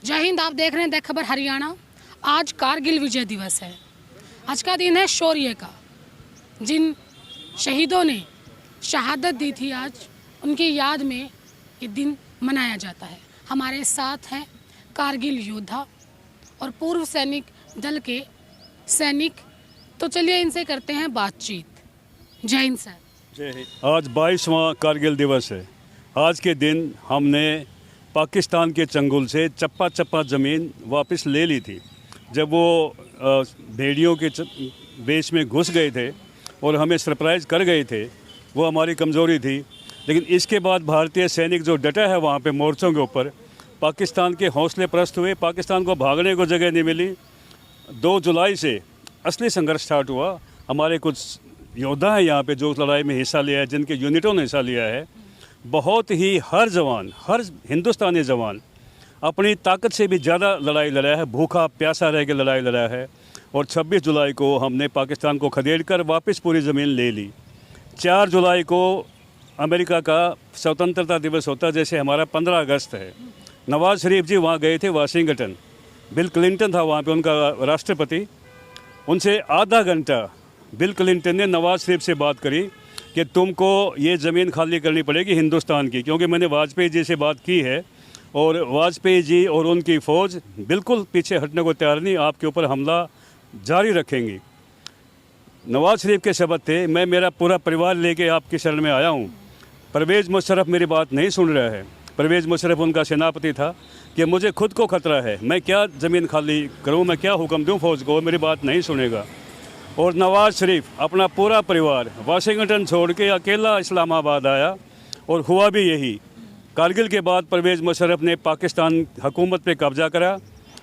जय हिंद। आप देख रहे हैं दैनिक खबर हरियाणा। आज कारगिल विजय दिवस है। आज का दिन है शौर्य का। जिन शहीदों ने शहादत दी थी, आज उनकी याद में ये दिन मनाया जाता है। हमारे साथ हैं कारगिल योद्धा और पूर्व सैनिक दल के सैनिक। तो चलिए इनसे करते हैं बातचीत। जय हिंद सर। जय हिंद। आज 22वां कारगिल दिवस है। आज के दिन हमने पाकिस्तान के चंगुल से चप्पा चप्पा ज़मीन वापस ले ली थी। जब वो भेड़ियों के बेच में घुस गए थे और हमें सरप्राइज़ कर गए थे, वो हमारी कमज़ोरी थी। लेकिन इसके बाद भारतीय सैनिक जो डटा है वहाँ पे मोर्चों के ऊपर, पाकिस्तान के हौसले प्रस्त हुए। पाकिस्तान को भागने को जगह नहीं मिली। 2 जुलाई से असली संघर्ष स्टार्ट हुआ। हमारे कुछ योद्धा हैं यहाँ पे जो उस लड़ाई में हिस्सा लिया है, जिनके यूनिटों ने हिस्सा लिया है। बहुत ही हर जवान, हर हिंदुस्तानी जवान अपनी ताकत से भी ज़्यादा लड़ाई लड़ा है, भूखा प्यासा रह के लड़ाई लड़ा है। और 26 जुलाई को हमने पाकिस्तान को खदेड़ कर वापस पूरी ज़मीन ले ली। 4 जुलाई को अमेरिका का स्वतंत्रता दिवस होता है, जैसे हमारा 15 अगस्त है। नवाज़ शरीफ जी वहाँ गए थे वाशिंगटन। बिल क्लिंटन था वहाँ पे उनका राष्ट्रपति। उनसे आधा घंटा बिल क्लिंटन ने नवाज़ शरीफ से बात करी कि तुमको ये ज़मीन खाली करनी पड़ेगी हिंदुस्तान की, क्योंकि मैंने वाजपेयी जी से बात की है और वाजपेयी जी और उनकी फ़ौज बिल्कुल पीछे हटने को तैयार नहीं, आपके ऊपर हमला जारी रखेंगी। नवाज़ शरीफ के शब्द थे, मैं मेरा पूरा परिवार लेके आपकी शरण में आया हूँ। परवेज़ मुशर्रफ मेरी बात नहीं सुन रहा है। परवेज़ मुशर्रफ उनका सेनापति था कि मुझे खुद को खतरा है, मैं क्या ज़मीन खाली करूँ, मैं क्या हुक्म दूँ फ़ौज को, मेरी बात नहीं सुनेगा। और नवाज़ शरीफ अपना पूरा परिवार वाशिंगटन छोड़ के अकेला इस्लामाबाद आया और हुआ भी यही। कारगिल के बाद परवेज़ मुशर्रफ ने पाकिस्तान हुकूमत पे कब्ज़ा करा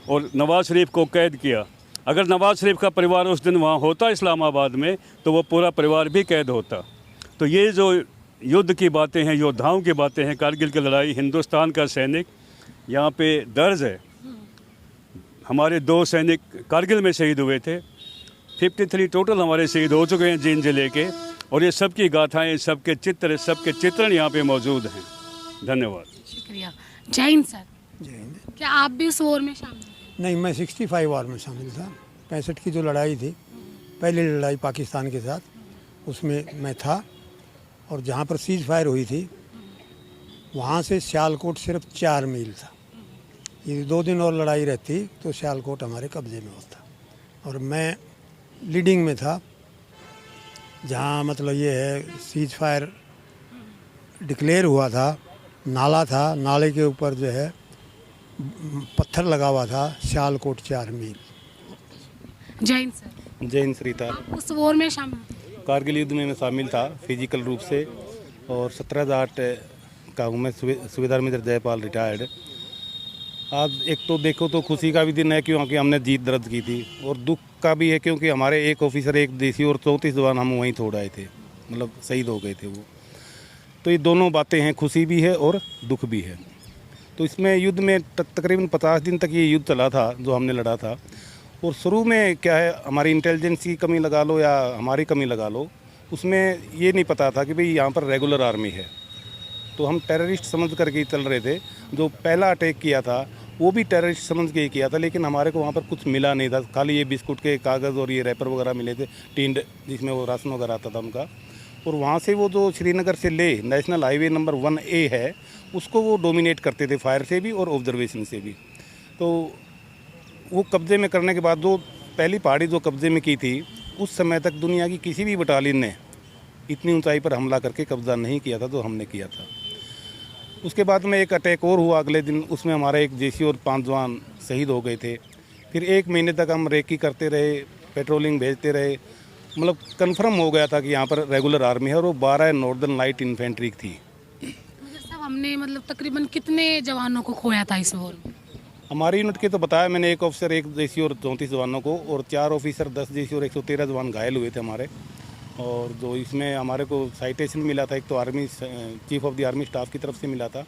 और नवाज़ शरीफ को कैद किया। अगर नवाज़ शरीफ का परिवार उस दिन वहाँ होता इस्लामाबाद में, तो वो पूरा परिवार भी कैद होता। तो ये जो युद्ध की बातें हैं, योद्धाओं की बातें हैं, कारगिल की लड़ाई, हिंदुस्तान का सैनिक यहाँ पे दर्ज है। हमारे 2 सैनिक कारगिल में शहीद हुए थे। 53 टोटल हमारे शहीद हो चुके हैं जींद जिले के। और ये सबकी गाथाएं, सबके चित्र, सबके चित्रण यहाँ पे मौजूद हैं। धन्यवाद। शुक्रिया। जय हिंद सर। जय हिंद। क्या आप भी उस वॉर में शामिल थे? नहीं, मैं 65 वॉर में शामिल था। 65 की जो लड़ाई थी, पहली लड़ाई पाकिस्तान के साथ, उसमें मैं था। और जहाँ पर सीज फायर हुई थी, वहाँ से सियालकोट सिर्फ 4 मील था। ये 2 दिन और लड़ाई रहती तो सियालकोट हमारे कब्जे में होता। और मैं लीडिंग में था, जहाँ मतलब ये है सीज फायर डिक्लेयर हुआ था। नाला था, नाले के ऊपर जो है पत्थर लगा हुआ था। सियालकोट 4 मील। जय हिंद सर। जय हिंद श्रीता। आप उस वॉर में शामिल थे? कारगिल युद्ध में मैं शामिल था फिजिकल रूप से। और 17,008 का हूँ मैं, सुबेदार मेजर जयपाल रिटायर्ड। आज एक तो देखो तो खुशी का भी दिन है क्योंकि हमने जीत दर्ज की थी, और दुख का भी है क्योंकि हमारे एक ऑफिसर, एक देसी और 34 जवान हम वहीं छोड़ आए थे, मतलब शहीद हो गए थे वो। तो ये दोनों बातें हैं, खुशी भी है और दुख भी है। तो इसमें युद्ध में तकरीबन 50 दिन तक ये युद्ध चला था जो हमने लड़ा था। और शुरू में क्या है, हमारी इंटेलिजेंस की कमी लगा लो या हमारी कमी लगा लो, उसमें ये नहीं पता था कि भाई यहाँ पर रेगुलर आर्मी है। तो हम टेररिस्ट समझ करके चल रहे थे। जो पहला अटैक किया था वो भी टेररिस्ट समझ के ही किया था, लेकिन हमारे को वहाँ पर कुछ मिला नहीं था। खाली ये बिस्कुट के कागज़ और ये रैपर वगैरह मिले थे, टीन जिसमें वो राशन वगैरह आता था उनका। और वहाँ से वो जो श्रीनगर से ले नेशनल हाईवे नंबर 1A है, उसको वो डोमिनेट करते थे फायर से भी और ऑब्जर्वेशन से भी। तो वो कब्ज़े में करने के बाद जो पहली पहाड़ी जो कब्ज़े में की थी, उस समय तक दुनिया की किसी भी बटालियन ने इतनी ऊंचाई पर हमला करके कब्ज़ा नहीं किया था जो हमने किया था। उसके बाद में एक अटैक और हुआ अगले दिन, उसमें हमारा एक जेसी और 5 जवान शहीद हो गए थे। फिर 1 महीने तक हम रेकी करते रहे, पेट्रोलिंग भेजते रहे, मतलब कंफर्म हो गया था कि यहाँ पर रेगुलर आर्मी है। और वो 12 नॉर्दर्न लाइट इन्फेंट्री थी। साहब, हमने मतलब तकरीबन कितने जवानों को खोया था इस वॉर में? हमारी यूनिट के तो बताया मैंने, एक ऑफिसर, एक जेसी और 34 जवानों को, और 4 ऑफिसर, 10 जेसी और 113 जवान घायल हुए थे हमारे। और जो इसमें हमारे को साइटेशन मिला था, एक तो army chief of the army staff की तरफ से मिला था,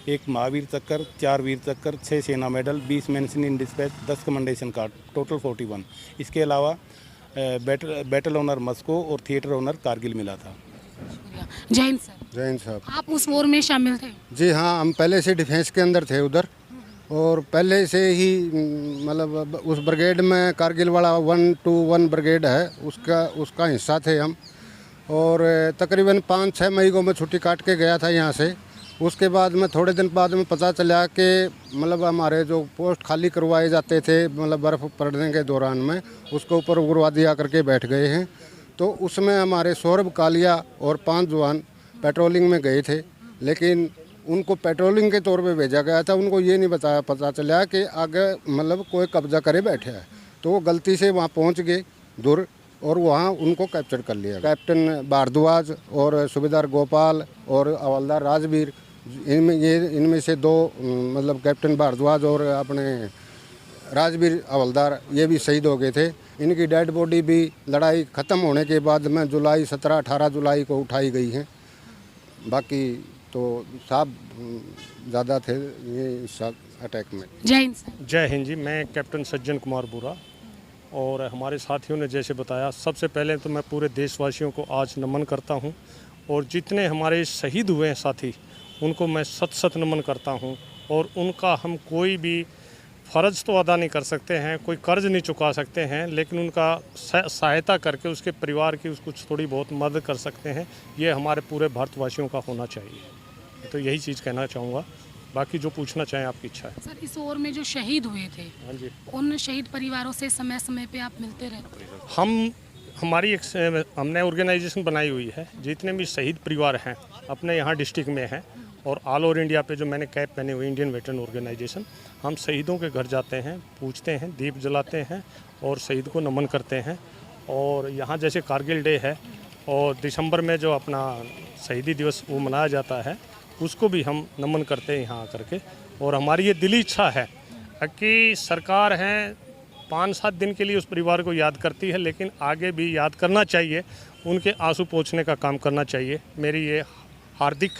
एक महावीर चक्कर, 4 वीर चक्कर, 6 सेना medal, 20 mention in dispatch, 10 commendation card, total 41। इसके अलावा बैटल ऑनर मस्को और थिएटर ऑनर कारगिल मिला था। जय हिंद सर। जय हिंद साहब। आप उस वॉर में शामिल थे? जी हाँ, हम पहले से डिफेंस के अंदर थे उधर। और पहले से ही मतलब उस ब्रिगेड में कारगिल वाला 121 ब्रिगेड है, उसका हिस्सा थे हम। और तकरीबन 5-6 मई को मैं छुट्टी काट के गया था यहाँ से। उसके बाद में थोड़े दिन बाद में पता चला कि मतलब हमारे जो पोस्ट खाली करवाए जाते थे मतलब बर्फ़ पड़ने के दौरान में, उसके ऊपर उग्रवादी आकर के बैठ गए हैं। तो उसमें हमारे सौरभ कालिया और 5 जवान पेट्रोलिंग में गए थे, लेकिन उनको पेट्रोलिंग के तौर पे भेजा गया था। उनको ये नहीं पता चला कि आगे मतलब कोई कब्जा करे बैठे है, तो वो गलती से वहाँ पहुँच गए दूर और वहाँ उनको कैप्चर कर लिया। कैप्टन भारद्वाज और सूबेदार गोपाल और हवलदार राजवीर, इनमें से 2 मतलब कैप्टन भारद्वाज और अपने राजवीर हवलदार ये भी शहीद हो गए थे। इनकी डेड बॉडी भी लड़ाई ख़त्म होने के बाद में 17-18 जुलाई को उठाई गई है। बाकी तो साहब ज़्यादा थे ये इस अटैक में। जय हिंद सर। जय हिंद जी। मैं कैप्टन सज्जन कुमार बुरा, और हमारे साथियों ने जैसे बताया, सबसे पहले तो मैं पूरे देशवासियों को आज नमन करता हूं, और जितने हमारे शहीद हुए हैं साथी उनको मैं सत नमन करता हूं। और उनका हम कोई भी फ़र्ज़ तो अदा नहीं कर सकते हैं, कोई कर्ज़ नहीं चुका सकते हैं, लेकिन उनका सहायता करके उसके परिवार की कुछ थोड़ी बहुत मदद कर सकते हैं। ये हमारे पूरे भारतवासियों का होना चाहिए। तो यही चीज़ कहना चाहूँगा, बाकी जो पूछना चाहें आपकी इच्छा है। सर, इस ओर में जो शहीद हुए थे, हाँ जी, उन शहीद परिवारों से समय समय पे आप मिलते रहते हैं? हमारी हमने ऑर्गेनाइजेशन बनाई हुई है, जितने भी शहीद परिवार हैं अपने यहाँ डिस्ट्रिक्ट में हैं और ऑल ओवर इंडिया पे जो मैंने कैप पहने हुई इंडियन वेटरन ऑर्गेनाइजेशन, हम शहीदों के घर जाते हैं, पूछते हैं, दीप जलाते हैं और शहीद को नमन करते हैं। और यहाँ जैसे कारगिल डे है और दिसंबर में जो अपना शहीदी दिवस वो मनाया जाता है, उसको भी हम नमन करते हैं यहाँ आकर के। और हमारी ये दिली इच्छा है कि सरकार है 5-7 दिन के लिए उस परिवार को याद करती है, लेकिन आगे भी याद करना चाहिए, उनके आंसू पोंछने का काम करना चाहिए। मेरी ये हार्दिक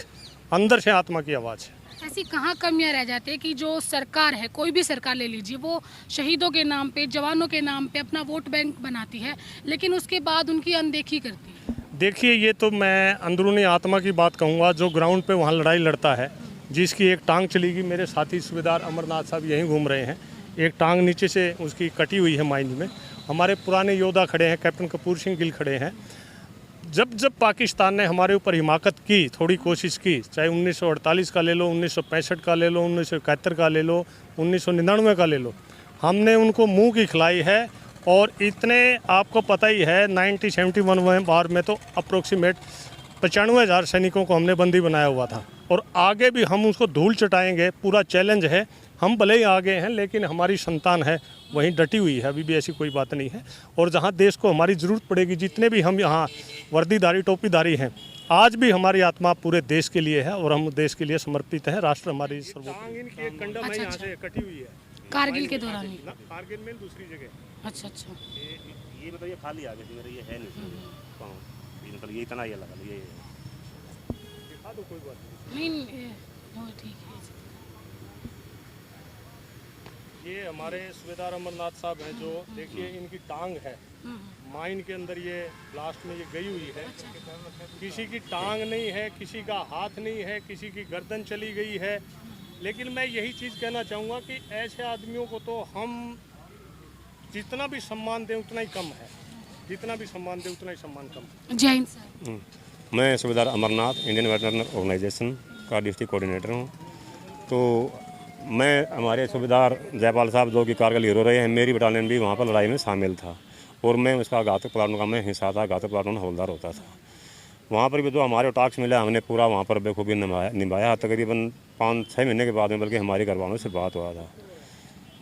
अंदर से आत्मा की आवाज़ है। ऐसी कहाँ कमियां रह जाती है कि जो सरकार है, कोई भी सरकार ले लीजिए, वो शहीदों के नाम पे, जवानों के नाम पे अपना वोट बैंक बनाती है, लेकिन उसके बाद उनकी अनदेखी करती है? देखिए, ये तो मैं अंदरूनी आत्मा की बात कहूँगा। जो ग्राउंड पे वहाँ लड़ाई लड़ता है, जिसकी एक टांग चली गई, मेरे साथी सूबेदार अमरनाथ साहब यहीं घूम रहे हैं, एक टांग नीचे से उसकी कटी हुई है माइन में। हमारे पुराने योद्धा खड़े हैं, कैप्टन कपूर सिंह गिल खड़े हैं। जब पाकिस्तान ने हमारे ऊपर हिमाकत की, थोड़ी कोशिश की, चाहे 1948 का ले लो, 1965 का ले लो, 1971 का ले लो, 1999 का ले लो, हमने उनको मुंह की खिलाई है। और इतने आपको पता ही है 1971 वार में तो अप्रोक्सीमेट 95,000 सैनिकों को हमने बंदी बनाया हुआ था, और आगे भी हम उसको धूल चटाएंगे। पूरा चैलेंज है। हम भले ही आगे हैं, लेकिन हमारी संतान है वहीं डटी हुई है, अभी भी ऐसी कोई बात नहीं है। और जहां देश को हमारी ज़रूरत पड़ेगी, जितने भी हम यहाँ वर्दीधारी टोपीधारी हैं, आज भी हमारी आत्मा पूरे देश के लिए है और हम देश के लिए समर्पित हैं। राष्ट्र हमारी सर्वोपरि। इनकी एक कंडम है, यहाँ से कटी हुई है कारगिल के दौरान ही? कारगिल में दूसरी जगह। अच्छा। ये बताइए, खाली आगे से मेरा ये है नहीं मतलब ये इतना ये लगा ये दिखा दो, कोई बात नहीं। ठीक है। ये हमारे सूबेदार अमरनाथ साहब हैं, जो देखिए इनकी टांग है माइन के अंदर, ये ब्लास्ट में ये गई हुई है। किसी की टांग नहीं है, किसी का हाथ नहीं है, किसी की गर्दन चली गई है। लेकिन मैं यही चीज़ कहना चाहूँगा कि ऐसे आदमियों को तो हम जितना भी सम्मान दें उतना ही कम है, जितना भी सम्मान दें उतना ही सम्मान कम है। जय हिंद सर। मैं सूबेदार अमरनाथ इंडियन वेटरन ऑर्गेनाइजेशन का डिस्ट्रिक्ट कोऑर्डिनेटर हूँ। तो मैं हमारे सूबेदार जयपाल साहब जो कि कारगिल हीरो रहे हैं, मेरी बटालियन भी वहाँ पर लड़ाई में शामिल था और मैं उसका घातक प्लाटून का मैं हिस्सा था, घातक प्लाटून हवलदार होता था। वहाँ पर भी जो हमारे टास्क मिला हमने पूरा वहाँ पर बेखूबी निभाया। तकरीबन 5-6 महीने के बाद में बल्कि हमारी घर वालों से बात हुआ था।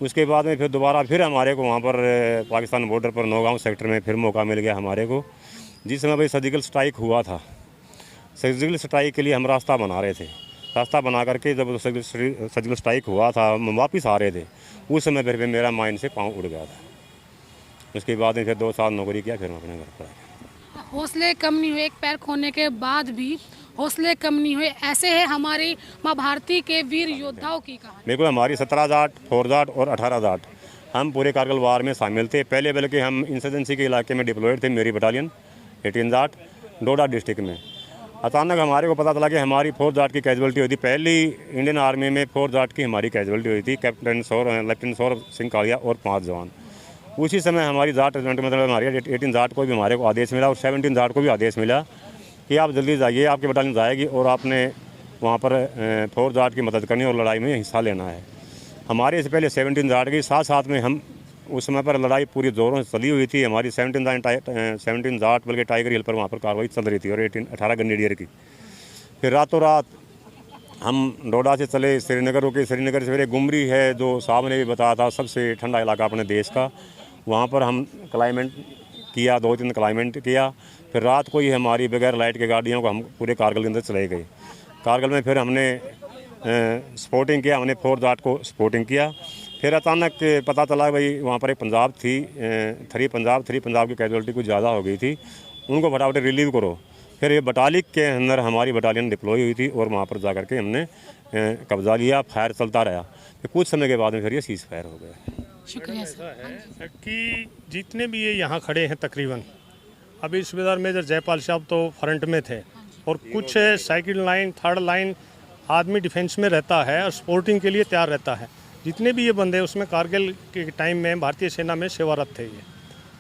उसके बाद में फिर दोबारा फिर हमारे को वहाँ पर पाकिस्तान बॉर्डर पर नौगांव सेक्टर में फिर मौका मिल गया हमारे को, जिस समय भाई सर्जिकल स्ट्राइक हुआ था। सर्जिकल स्ट्राइक के लिए हम रास्ता बना रहे थे। रास्ता बना करके जब सर्जिकल स्ट्राइक हुआ था, हम वापस आ रहे थे, उस समय फिर मेरा माइंड से पाँव उड़ गया था। उसके बाद में फिर 2 साल नौकरी किया, फिर हम अपने घर पर आ गए। हौसले कम नहीं हुए, एक पैर खोने के बाद भी हौसले कम नहीं हुए। ऐसे है हमारी माँ भारती के वीर योद्धाओं की कहानी। मेरे को हमारी 17 जाट, 4 जाट और 18 जाट हम पूरे कारगिल वार में शामिल थे। पहले बल्कि हम इंसर्जेंसी के इलाके में डिप्लॉयड थे, मेरी बटालियन 18 जाट डोडा डिस्ट्रिक्ट में। अचानक हमारे को पता चला कि हमारी 4 जाट की कैजुअलिटी हुई थी। पहली इंडियन आर्मी में 4 जाट की हमारी कैजुअलिटी हुई थी, लेफ्टिनेंट सौरभ सिंह कालिया और 5 जवान। उसी समय हमारी जाट रेजिमेंट में हमारी 18 जाट को भी हमारे को आदेश मिला और 17 जाट को भी आदेश मिला कि आप जल्दी जाइए, आपकी बटालियन जाएगी और आपने वहाँ पर 4 जाट की मदद करनी और लड़ाई में हिस्सा लेना है। हमारे से पहले 17 जाट की साथ में हम उस समय पर लड़ाई पूरी जोरों से चली हुई थी। हमारी 17 जाट बल्कि टाइगर हिल पर वहाँ पर कार्रवाई चल रही थी और 18 ग्रेनेडियर की। फिर रातों रात हम डोडा से चले श्रीनगर रुके। श्रीनगर से फिर गुमरी है जो साहब ने भी बताया था सबसे ठंडा इलाका अपने देश का, वहाँ पर हम क्लाइमेट किया, 2-3 क्लाइमेट किया। फिर रात को ही हमारी बगैर लाइट के गाड़ियों को हम पूरे कारगिल के अंदर चले गए। कारगिल में फिर हमने स्पोर्टिंग किया, हमने 4 जाट को स्पोर्टिंग किया। फिर अचानक पता चला भाई वहाँ पर एक पंजाब थी, 3 पंजाब की कैजुअलिटी कुछ ज़्यादा हो गई थी, उनको फटाफट रिलीव करो। फिर ये बटालिक के अंदर हमारी बटालियन डिप्लॉय हुई थी और वहाँ पर जा कर के हमने कब्जा लिया। फायर चलता रहा, फिर कुछ समय के बाद में फिर ये सीज़ फायर हो गया। शुक्रिया सर। ऐसा है कि जितने भी ये यहाँ खड़े हैं तकरीबन, अभी सूबेदार मेजर जयपाल साहब तो फ्रंट में थे और कुछ सेकंड लाइन, थर्ड लाइन आदमी डिफेंस में रहता है और स्पोर्टिंग के लिए तैयार रहता है। जितने भी ये बंदे उसमें कारगिल के टाइम में भारतीय सेना में सेवारत थे ये,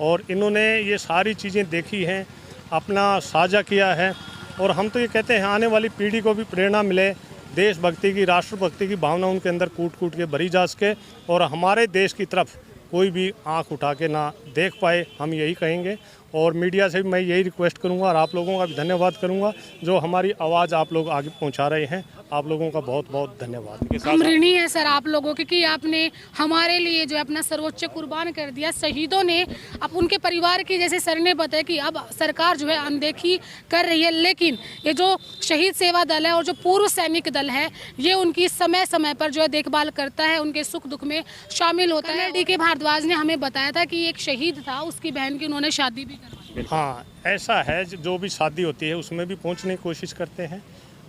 और इन्होंने ये सारी चीज़ें देखी हैं, अपना साझा किया है। और हम तो ये कहते हैं आने वाली पीढ़ी को भी प्रेरणा मिले, देशभक्ति की, राष्ट्रभक्ति की भावना उनके अंदर कूट कूट के भरी जा सके और हमारे देश की तरफ कोई भी आंख उठा के ना देख पाए, हम यही कहेंगे। और मीडिया से भी मैं यही रिक्वेस्ट करूंगा और आप लोगों का भी धन्यवाद करूंगा जो हमारी आवाज़ आप लोग आगे पहुंचा रहे हैं। आप लोगों का बहुत बहुत धन्यवाद। हम ऋणी है सर आप लोगों के कि आपने हमारे लिए जो अपना सर्वोच्च कुर्बान कर दिया। शहीदों ने अब उनके परिवार की, जैसे सर ने बताया कि अब सरकार जो है अनदेखी कर रही है, लेकिन ये जो शहीद सेवा दल है और जो पूर्व सैनिक दल है ये उनकी समय समय पर जो है देखभाल करता है, उनके सुख दुख में शामिल होता है। DK भारद्वाज ने हमें बताया था कि एक शहीद था, उसकी बहन की उन्होंने शादी भी करवाई। हाँ, ऐसा है, जो भी शादी होती है उसमें भी पहुंचने की कोशिश करते हैं,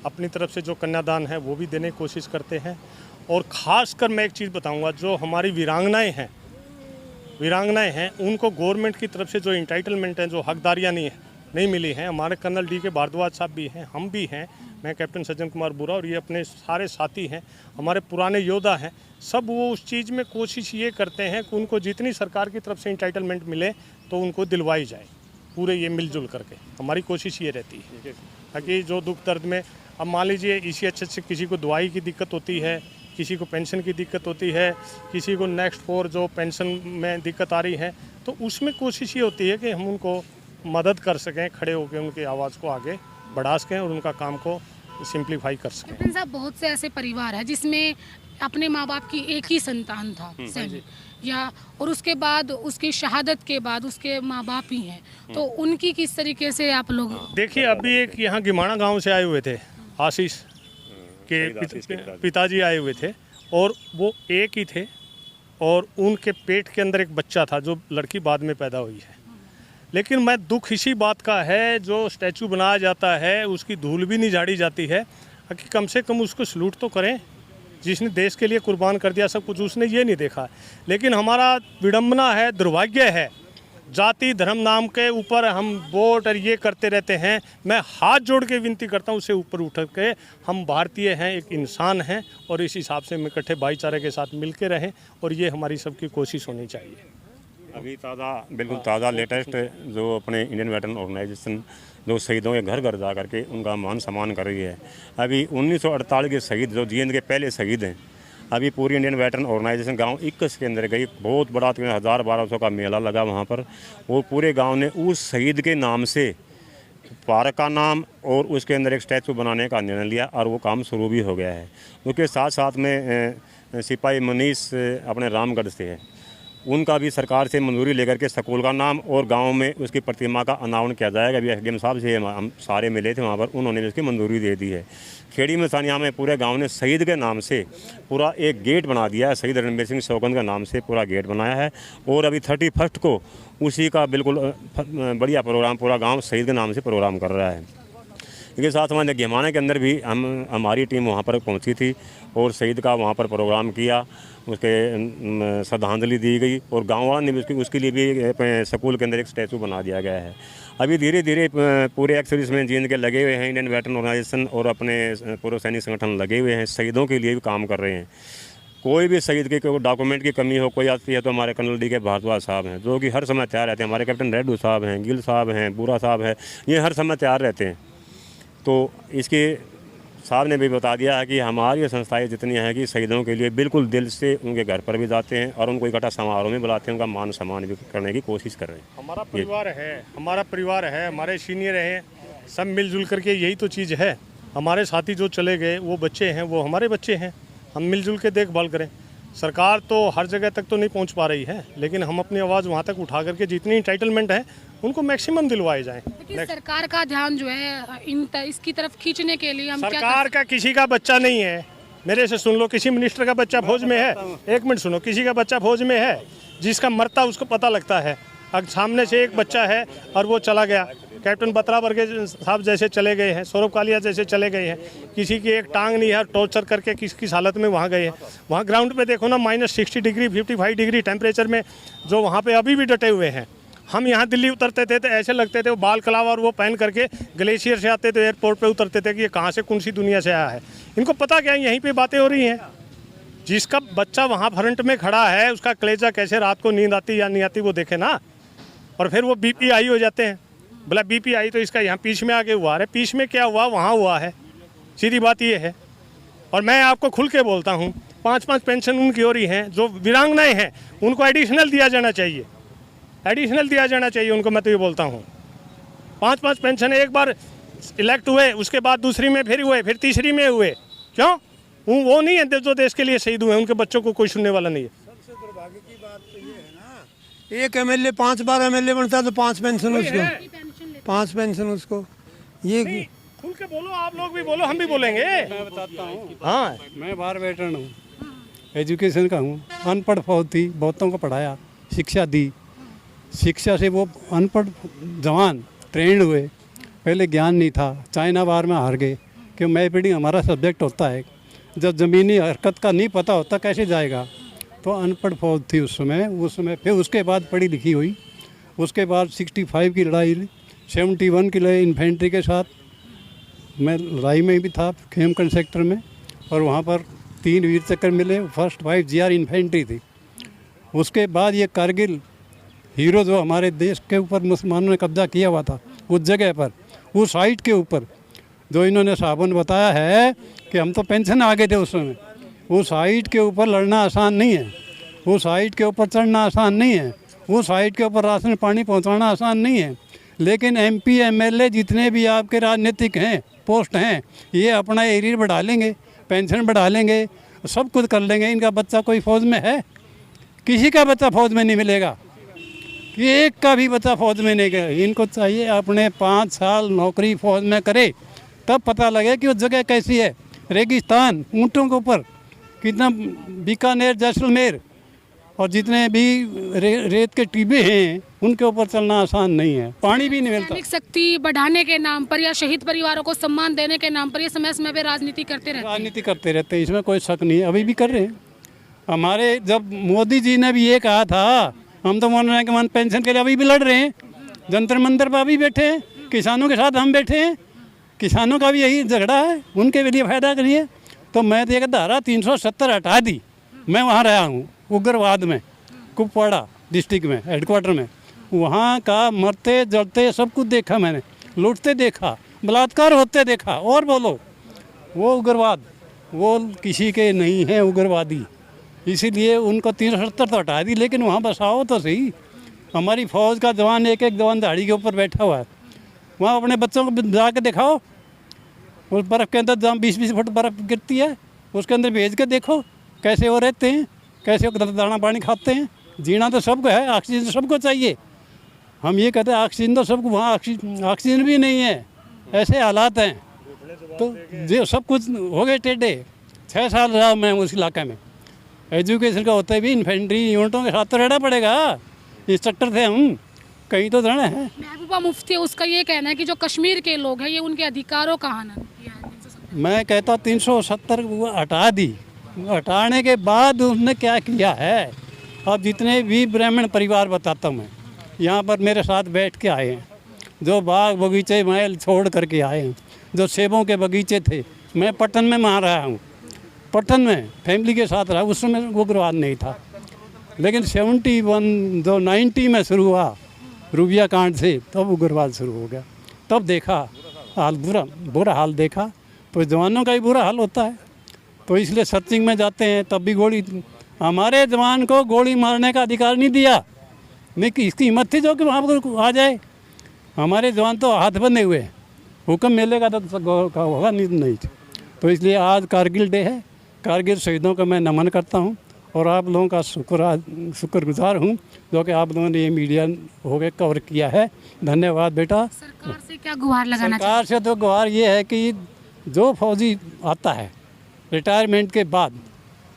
अपनी तरफ से जो कन्यादान है वो भी देने की कोशिश करते हैं। और ख़ासकर मैं एक चीज़ बताऊंगा, जो हमारी वीरांगनाएं हैं उनको गवर्नमेंट की तरफ से जो इंटाइटलमेंट है, जो हकदारियाँ नहीं मिली हैं। हमारे कर्नल DK भारद्वाज साहब भी हैं, हम भी हैं, मैं कैप्टन सज्जन कुमार बुरा और ये अपने सारे साथी हैं, हमारे पुराने योद्धा हैं, सब वो उस चीज़ में कोशिश ये करते हैं कि उनको जितनी सरकार की तरफ से इंटाइटलमेंट मिले तो उनको दिलवाई जाए, पूरे ये मिलजुल करके। हमारी कोशिश ये रहती है ताकि जो दुख दर्द में, अब मान लीजिए ECHS से किसी को दवाई की दिक्कत होती है, किसी को पेंशन की दिक्कत होती है, किसी को नेक्स्ट 4 जो पेंशन में दिक्कत आ रही है, तो उसमें कोशिश ये होती है कि हम उनको मदद कर सकें, खड़े होकर उनकी आवाज़ को आगे बढ़ा सकें और उनका काम को सिंप्लीफाई कर सकें। कैप्टन साहब, बहुत से ऐसे परिवार हैं जिसमें अपने माँ बाप की एक ही संतान था सैनिक, या और उसके बाद उसकी शहादत के बाद उसके माँ बाप ही हैं, तो उनकी किस तरीके से आप लोग? देखिए, अभी एक यहाँ गिमाना गांव से आए हुए थे, आशीष के पिताजी आए हुए थे और वो एक ही थे और उनके पेट के अंदर एक बच्चा था जो लड़की बाद में पैदा हुई है। लेकिन मैं दुख इसी बात का है, जो स्टैचू बनाया जाता है उसकी धूल भी नहीं झाड़ी जाती है कि कम से कम उसको सलूट तो करें, जिसने देश के लिए कुर्बान कर दिया सब कुछ, उसने ये नहीं देखा। लेकिन हमारा विडम्बना है, दुर्भाग्य है, जाति धर्म नाम के ऊपर हम वोट और ये करते रहते हैं। मैं हाथ जोड़ के विनती करता हूँ, उससे ऊपर उठ के हम भारतीय हैं, एक इंसान हैं और इस हिसाब से हम इकट्ठे भाईचारे के साथ मिल के रहें और ये हमारी सबकी कोशिश होनी चाहिए। अभी बिल्कुल ताज़ा लेटेस्ट जो अपने इंडियन वेटरन ऑर्गेनाइजेशन जो शहीदों के घर घर जा करके उनका मान सम्मान कर रही है। अभी 1948 के शहीद जो जीएन के पहले शहीद हैं, अभी पूरी इंडियन वेटरन ऑर्गेनाइजेशन गांव 21 के अंदर गई, बहुत बड़ा 1000-1200 का मेला लगा वहां पर, और पूरे गांव ने उस शहीद के नाम से पार्क का नाम और उसके अंदर एक स्टैचू बनाने का निर्णय लिया और वो काम शुरू भी हो गया है। उसके साथ साथ में सिपाही मनीष अपने रामगढ़ से है, उनका भी सरकार से मंजूरी लेकर के स्कूल का नाम और गांव में उसकी प्रतिमा का अनावरण किया जाएगा। अभी SDM साहब से हम सारे मिले थे वहां पर, उन्होंने भी उसकी मंजूरी दे दी है। खेड़ी में सानिया में पूरे गांव ने शहीद के नाम से पूरा एक गेट बना दिया है, शहीद रणबीर सिंह सौगंध का नाम से पूरा गेट बनाया है और अभी 31 को उसी का बिल्कुल बढ़िया प्रोग्राम पूरा गाँव शहीद के नाम से प्रोग्राम कर रहा है। इसके साथ हमारे घेमाना के अंदर भी हमारी टीम वहाँ पर पहुँची थी और शहीद का वहाँ पर प्रोग्राम किया, उसके श्रद्धांजलि दी गई और गाँव वालों ने भी उसके लिए भी स्कूल के अंदर एक स्टैचू बना दिया गया है। अभी धीरे धीरे पूरे एक्स सर्विस में जिनके लगे हुए हैं, इंडियन वेटरन ऑर्गेनाइजेशन और अपने पूर्व सैनिक संगठन लगे हुए हैं, शहीदों के लिए भी काम कर रहे हैं। कोई भी शहीद के कोई डॉक्यूमेंट की कमी हो कोई आती है तो हमारे कर्नल डी के भारद्वाज साहब हैं जो कि हर समय तैयार रहते हैं। हमारे कैप्टन रेड्डू साहब हैं, गिल साहब हैं, बूरा साहब हैं, ये हर समय तैयार रहते हैं। तो इसके साहब ने भी बता दिया है कि हमारी संस्थाएं जितनी हैं कि शहीदों के लिए बिल्कुल दिल से उनके घर पर भी जाते हैं और उनको इकट्ठा समारोह में बुलाते हैं, उनका मान सम्मान भी करने की कोशिश कर रहे हैं। हमारा परिवार है, हमारे सीनियर हैं, सब मिलजुल करके यही तो चीज़ है। हमारे साथी जो चले गए वो बच्चे हैं, वो हमारे बच्चे हैं, हम मिलजुल के देखभाल करें। सरकार तो हर जगह तक तो नहीं पहुंच पा रही है, लेकिन हम अपनी आवाज़ वहां तक उठा करके जितनी इंटाइटलमेंट है उनको मैक्सिमम दिलवाए जाएं। लेकिन सरकार का ध्यान जो है इसकी तरफ खींचने के लिए हम सरकार का किसी का बच्चा नहीं है, मेरे से सुन लो, किसी मिनिस्टर का बच्चा फौज में है, एक मिनट सुनो, किसी का बच्चा फौज में है जिसका मरता उसको पता लगता है। अब सामने से एक बच्चा है और वो चला गया, कैप्टन बत्रा बर्गे साहब जैसे चले गए हैं, सौरभ कालिया जैसे चले गए हैं, किसी की एक टांग नहीं है, टॉर्चर करके किस हालत में वहाँ गए हैं। वहाँ ग्राउंड पे देखो ना, -60 डिग्री 55 डिग्री टेम्परेचर में जो वहाँ पे अभी भी डटे हुए हैं। हम यहाँ दिल्ली उतरते थे तो ऐसे लगते थे वो बाल कलावा और वो पहन करके ग्लेशियर से आते थे, एयरपोर्ट पे उतरते थे कि ये कहाँ से कौन सी दुनिया से आया है। इनको पता क्या यहीं पे बातें हो रही हैं। जिसका बच्चा वहाँ फ्रंट में खड़ा है उसका कलेजा कैसे रात को नींद आती या नहीं आती वो देखे ना, और फिर वो BP हाई हो जाते हैं। बोला BP हाई तो इसका यहाँ पीछ में आगे हुआ, अरे पीछ में क्या हुआ, वहाँ हुआ है, सीधी बात ये है। और मैं आपको खुल के बोलता हूँ, 5-5 पेंशन उनकी हो रही हैं, जो वीरांगनाएं हैं उनको एडिशनल दिया जाना चाहिए, एडिशनल दिया जाना चाहिए उनको। मैं तो ये बोलता हूँ 5-5 पेंशन, एक बार इलेक्ट हुए उसके बाद दूसरी में फिर हुए, फिर तीसरी में हुए, क्यों? वो नहीं है जो देश के लिए शहीद हुए, उनके बच्चों को कोई सुनने वाला नहीं है। सबसे दुर्भाग्य की बात तो ये है ना, एक MLA 5 बार MLA बनता तो 5 पेंशन उसको, 5 पेंशन उसको। ये खुल के बोलो, आप लोग भी बोलो, हम भी बोलेंगे। मैं बताता हूँ, हाँ, मैं बार वेटरन हूँ, एजुकेशन का हूँ, अनपढ़ फौज थी, बहुतों को पढ़ाया, शिक्षा दी, शिक्षा से वो अनपढ़ जवान ट्रेंड हुए, पहले ज्ञान नहीं था, चाइना वार में हार गए, क्यों मैप रीडिंग हमारा सब्जेक्ट होता है, जब ज़मीनी हरकत का नहीं पता होता कैसे जाएगा। तो अनपढ़ फौज थी उस समय फिर उसके बाद पढ़ी लिखी हुई, उसके बाद 65 की लड़ाई, 71 की लड़ाई इन्फेंट्री के साथ, मैं लड़ाई में भी था खेमकंड सेक्टर में, और वहाँ पर 3 वीर चक्र मिले, फर्स्ट वाइफ GR इन्फेंट्री थी। उसके बाद ये कारगिल हीरो जो हमारे देश के ऊपर मुसलमानों ने कब्जा किया हुआ था, उस जगह पर, उस साइट के ऊपर, जो इन्होंने साहबों ने बताया है कि हम तो पेंशन आ गए थे उस समय, उस साइट के ऊपर लड़ना आसान नहीं है, उस साइट के ऊपर चढ़ना आसान नहीं है, उस साइट के ऊपर राशन पानी पहुंचाना आसान नहीं है। लेकिन MP MLA जितने भी आपके राजनीतिक हैं, पोस्ट हैं, ये अपना एरिया बढ़ा लेंगे, पेंशन बढ़ा लेंगे, सब कुछ कर लेंगे। इनका बच्चा कोई फौज में है? किसी का बच्चा फौज में नहीं मिलेगा, कि एक का भी बच्चा फौज में नहीं गया। इनको चाहिए अपने 5 साल नौकरी फौज में करे, तब पता लगे कि वो जगह कैसी है। रेगिस्तान, ऊँटों के ऊपर कितना, बीकानेर, जैसलमेर और जितने भी रेत के टीबे हैं उनके ऊपर चलना आसान नहीं है, पानी भी नहीं मिलता। सैनिक शक्ति बढ़ाने के नाम पर या शहीद परिवारों को सम्मान देने के नाम पर ये समय समय पे राजनीति करते रहते हैं, इसमें कोई शक नहीं है, अभी भी कर रहे हैं। हमारे जब मोदी जी ने भी ये कहा था, हम तो मनरेगा के पेंशन के लिए अभी भी लड़ रहे हैं, जंतर मंतर पर अभी बैठे हैं, किसानों के साथ हम बैठे हैं, किसानों का भी यही झगड़ा है, उनके लिए फ़ायदा करिए। तो मैं तो धारा 370 हटा दी। मैं वहाँ रहा हूँ उग्रवाद में, कुपवाड़ा डिस्ट्रिक्ट में, हेडक्वार्टर में, वहाँ का मरते जलते सब कुछ देखा मैंने, लूटते देखा, बलात्कार होते देखा। और बोलो, वो उग्रवाद वो किसी के नहीं है उग्रवादी, इसीलिए उनको 370 तो हटा दी, लेकिन वहाँ बसाओ तो सही। हमारी फौज का जवान एक जवान दाढ़ी के ऊपर बैठा हुआ है, वहाँ अपने बच्चों को जाके दिखाओ, उस बर्फ़ के अंदर जहाँ 20-20 फुट बर्फ़ गिरती है उसके अंदर भेज के देखो कैसे वो रहते हैं, कैसे वो दाना पानी खाते हैं। जीना तो सबको है, ऑक्सीजन सबको चाहिए। हम ये कहते हैं ऑक्सीजन तो सबको, वहाँ ऑक्सीजन भी नहीं है, ऐसे हालात हैं। तो जो सब कुछ हो गए टेढ़े। 6 साल रहा मैं उस इलाके में, एजुकेशन का होता है भी इन्फेंट्री यूनिटों के साथ तो रहना पड़ेगा, इंस्ट्रक्टर थे हम, कहीं तो रण है। महबूबा मुफ्ती, उसका ये कहना है कि जो कश्मीर के लोग हैं ये उनके अधिकारों का हनन किया है। मैं कहता 370 वो हटा दी, हटाने के बाद उसने क्या किया है। अब जितने भी ब्राह्मण परिवार बताता हूँ मैं, यहाँ पर मेरे साथ बैठ के आए हैं, जो बाग बगीचे महल छोड़ करके आए हैं, जो सेबों के बगीचे थे। मैं पटन में वहाँ रहा हूँ, पटन में फैमिली के साथ रहा, उस समय उग्रवाद नहीं था। लेकिन 71 जो 90 में शुरू हुआ रूबिया कांड से, तब उग्रवाद शुरू हो गया। तब देखा हाल, बुरा हाल देखा। तो जवानों का ही बुरा हाल होता है, तो इसलिए सर्चिंग में जाते हैं तब भी गोली। हमारे जवान को गोली मारने का अधिकार नहीं दिया, नहीं कि इसकी हिम्मत थी जो कि वहाँ पर आ जाए। हमारे जवान तो हाथ बंधे हुए, हुक्म मिलेगा तो होगा नहीं। तो इसलिए आज कारगिल डे है, कारगिल शहीदों का मैं नमन करता हूँ और आप लोगों का शुक्रगुजार हूँ जो कि आप लोगों ने ये मीडिया हो गए कवर किया है। धन्यवाद बेटा। सरकार से क्या गुहार लगाना चाहिए? सरकार से तो गुहार ये है कि जो फौजी आता है रिटायरमेंट के बाद,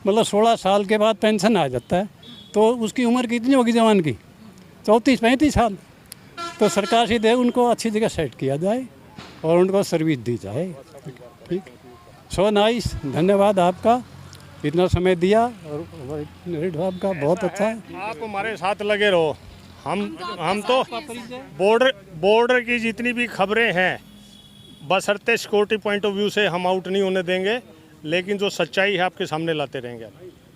मतलब 16 साल के बाद पेंशन आ जाता है, तो उसकी उम्र कितनी होगी जवान की? 34-35 साल। तो सरकार से दे उनको अच्छी जगह सेट किया जाए और उनको सर्विस दी जाए। ठीक, सो नाइस। धन्यवाद आपका, इतना समय दिया, और साहब का बहुत अच्छा है। आप हमारे साथ लगे रहो। हम तो बॉर्डर की जितनी भी खबरें हैं बशर्ते सिक्योरिटी पॉइंट ऑफ व्यू से हम आउट नहीं होने देंगे, लेकिन जो सच्चाई है आपके सामने लाते रहेंगे।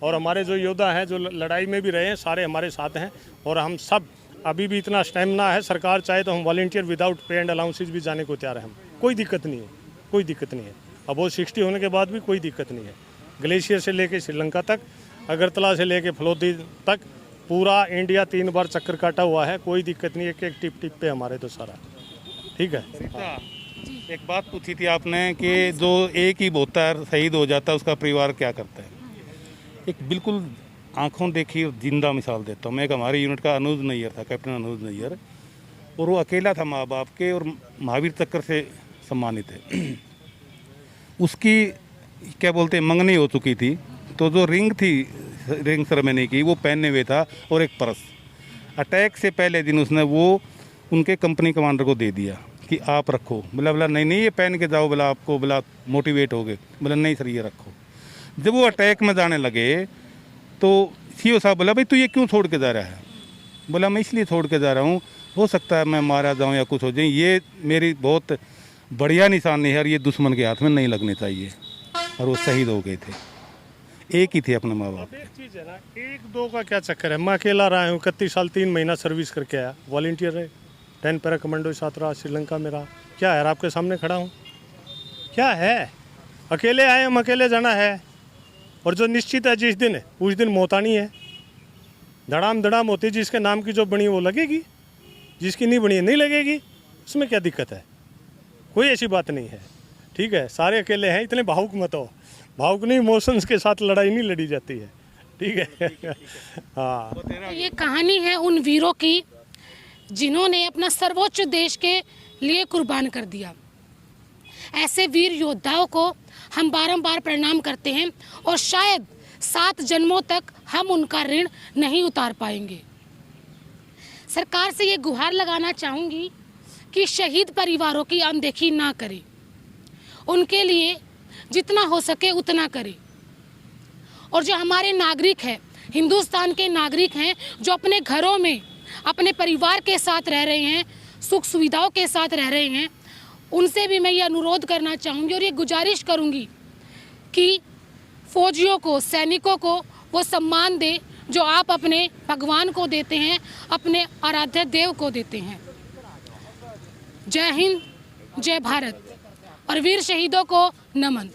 और हमारे जो योद्धा हैं जो लड़ाई में भी रहे हैं सारे हमारे साथ हैं, और हम सब अभी भी इतना स्टेमिना है, सरकार चाहे तो हम volunteer without pay and allowances भी जाने को तैयार हैं। हम कोई दिक्कत नहीं है, कोई दिक्कत नहीं है। अब वो 60 होने के बाद भी कोई दिक्कत नहीं है। ग्लेशियर से लेके श्रीलंका तक, अगरतला से लेके फलोदी तक पूरा इंडिया 3 बार चक्कर काटा हुआ है, कोई दिक्कत नहीं है। एक टिप टिप पे हमारे तो सारा ठीक है। एक बात पूछी थी आपने कि जो एक ही बोतर शहीद हो जाता है उसका परिवार क्या करता है। एक बिल्कुल आंखों देखी और जिंदा मिसाल देता हूँ मैं। एक हमारे यूनिट का अनुज नैयर था, कैप्टन अनुज नैयर, और वो अकेला था माँ बाप के, और महावीर चक्र से सम्मानित है। उसकी क्या बोलते हैं मंगनी हो चुकी थी, तो जो रिंग थी रिंग सेरेमनी की वो पहने हुए था, और एक पर्स। अटैक से पहले दिन उसने वो उनके कंपनी कमांडर को दे दिया कि आप रखो। बोला नहीं ये पहन के जाओ, बोला आपको बोला मोटिवेट हो गए। बोला नहीं सर ये रखो। जब वो अटैक में जाने लगे तो सीओ साहब बोला भाई तू ये क्यों छोड़ के जा रहा है? बोला मैं इसलिए छोड़ के जा रहा हूँ, हो सकता है मैं मारा जाऊँ या कुछ हो जाए, ये मेरी बहुत बढ़िया निशानी है और ये दुश्मन के हाथ में नहीं लगनी चाहिए। और वो शहीद हो गए थे, एक ही थे अपने माँ बाप। एक चीज़ है ना, 1-2 का क्या चक्कर है। मैं अकेला रहा हूँ, 31 साल 3 महीना सर्विस करके आया, वॉलंटियर है, 10 पैरा कमांडो के साथ रहा, श्रीलंका में रहा। क्या है, आपके सामने खड़ा हूँ, क्या है? अकेले आए हम, अकेले जाना है। और जो निश्चित है जिस दिन उस दिन मौत आनी है। धड़ाम होती, जिसके नाम की जो बनी वो लगेगी, जिसकी नहीं बनी नहीं लगेगी। उसमें क्या दिक्कत है? कोई ऐसी बात नहीं है। ठीक है, सारे अकेले हैं, इतने भावुक मत हो। भावुक नहीं, इमोशंस के साथ लड़ाई नहीं लड़ी जाती है। ठीक है। हाँ, तो ये कहानी है उन वीरों की जिन्होंने अपना सर्वोच्च देश के लिए कुर्बान कर दिया। ऐसे वीर योद्धाओं को हम बारंबार प्रणाम करते हैं और शायद 7 जन्मों तक हम उनका ऋण नहीं उतार पाएंगे। सरकार से ये गुहार लगाना चाहूँगी कि शहीद परिवारों की अनदेखी ना करें, उनके लिए जितना हो सके उतना करें। और जो हमारे नागरिक हैं, हिंदुस्तान के नागरिक हैं, जो अपने घरों में अपने परिवार के साथ रह रहे हैं, सुख सुविधाओं के साथ रह रहे हैं, उनसे भी मैं ये अनुरोध करना चाहूँगी और ये गुजारिश करूँगी कि फौजियों को, सैनिकों को वो सम्मान दे जो आप अपने भगवान को देते हैं, अपने आराध्य देव को देते हैं। जय हिंद, जय भारत और वीर शहीदों को नमन।